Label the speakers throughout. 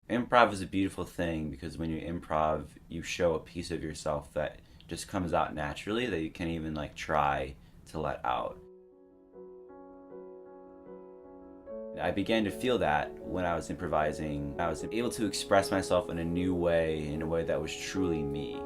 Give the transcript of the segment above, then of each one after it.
Speaker 1: Improv is a beautiful thing because when you improv, you show a piece of yourself that just comes out naturally that you can't even like try to let out. I began to feel that when I was improvising. I was able to express myself in a new way, in a way that was truly me.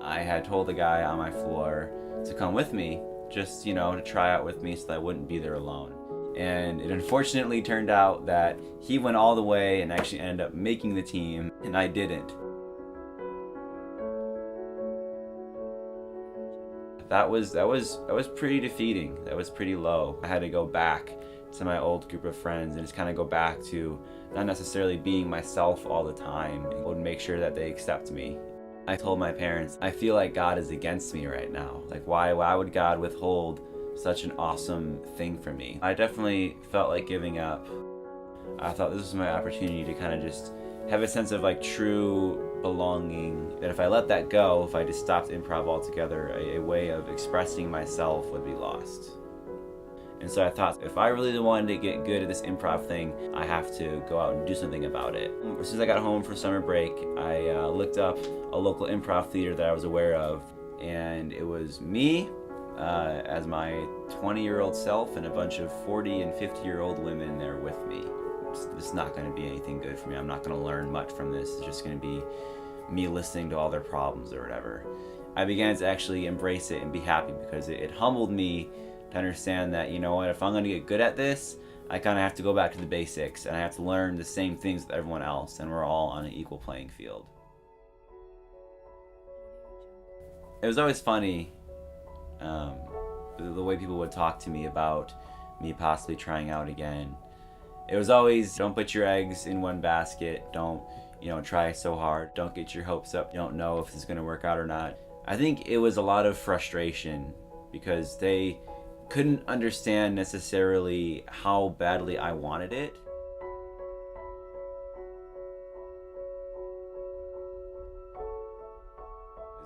Speaker 1: I had told the guy on my floor to come with me, just, to try out with me so that I wouldn't be there alone. And it unfortunately turned out that he went all the way and actually ended up making the team, and I didn't. That was pretty defeating. That was pretty low. I had to go back to my old group of friends and just kind of go back to not necessarily being myself all the time, and would make sure that they accept me. I told my parents, I feel like God is against me right now. Like, why would God withhold such an awesome thing from me? I definitely felt like giving up. I thought this was my opportunity to kind of just have a sense of like true belonging, that if I let that go, if I just stopped improv altogether, a way of expressing myself would be lost. And so I thought, if I really wanted to get good at this improv thing, I have to go out and do something about it. As soon as I got home for summer break, I looked up a local improv theater that I was aware of, and it was me as my 20-year-old self and a bunch of 40 and 50-year-old women there with me. This is not going to be anything good for me. I'm not going to learn much from this. It's just going to be me listening to all their problems or whatever. I began to actually embrace it and be happy because it humbled me to understand that, if I'm going to get good at this, I kind of have to go back to the basics and I have to learn the same things with everyone else, and we're all on an equal playing field. It was always funny the way people would talk to me about me possibly trying out again. It was always, don't put your eggs in one basket, don't try so hard, don't get your hopes up, you don't know if this is going to work out or not. I think it was a lot of frustration because they couldn't understand necessarily how badly I wanted it.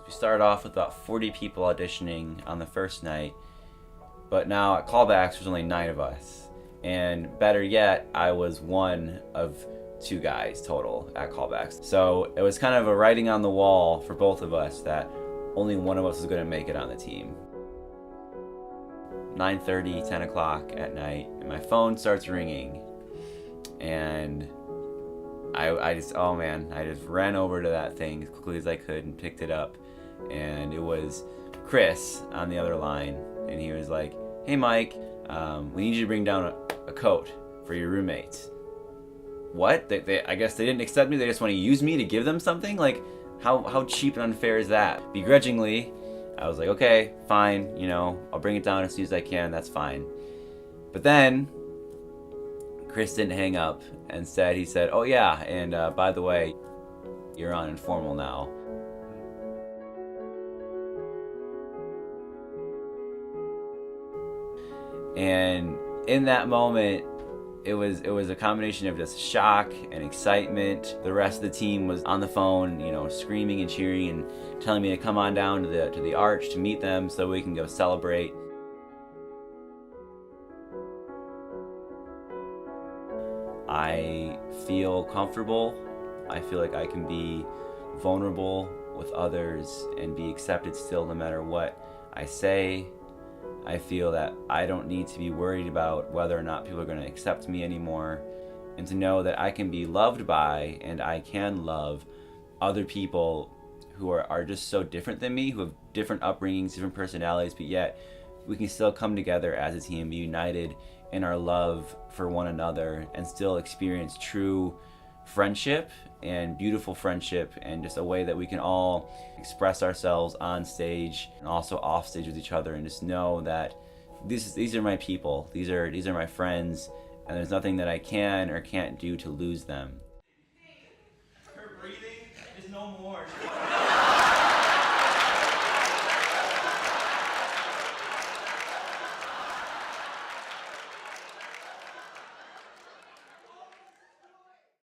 Speaker 1: We started off with about 40 people auditioning on the first night, but now at callbacks there's only 9 of us. And better yet, I was one of 2 guys total at callbacks. So it was kind of a writing on the wall for both of us that only one of us was going to make it on the team. 9:30, 10 o'clock at night, and my phone starts ringing. And I just ran over to that thing as quickly as I could and picked it up. And it was Chris on the other line. And he was like, "Hey Mike, we need you to bring down a coat for your roommates." What? I guess they didn't accept me? They just want to use me to give them something? Like, how cheap and unfair is that? Begrudgingly, I was like, okay, fine, I'll bring it down as soon as I can, that's fine. But then, Chris didn't hang up. Instead, he said, "Oh yeah, and by the way, you're on informal now." And in that moment, it was a combination of just shock and excitement. The rest of the team was on the phone, screaming and cheering and telling me to come on down to the arch to meet them so we can go celebrate. I feel comfortable. I feel like I can be vulnerable with others and be accepted still no matter what I say. I feel that I don't need to be worried about whether or not people are going to accept me anymore, and to know that I can be loved by and I can love other people who are just so different than me, who have different upbringings, different personalities, but yet we can still come together as a team, be united in our love for one another, and still experience true friendship and beautiful friendship, and just a way that we can all express ourselves on stage and also off stage with each other, and just know that these are my people, these are my friends, and there's nothing that I can or can't do to lose them. Her breathing is no more.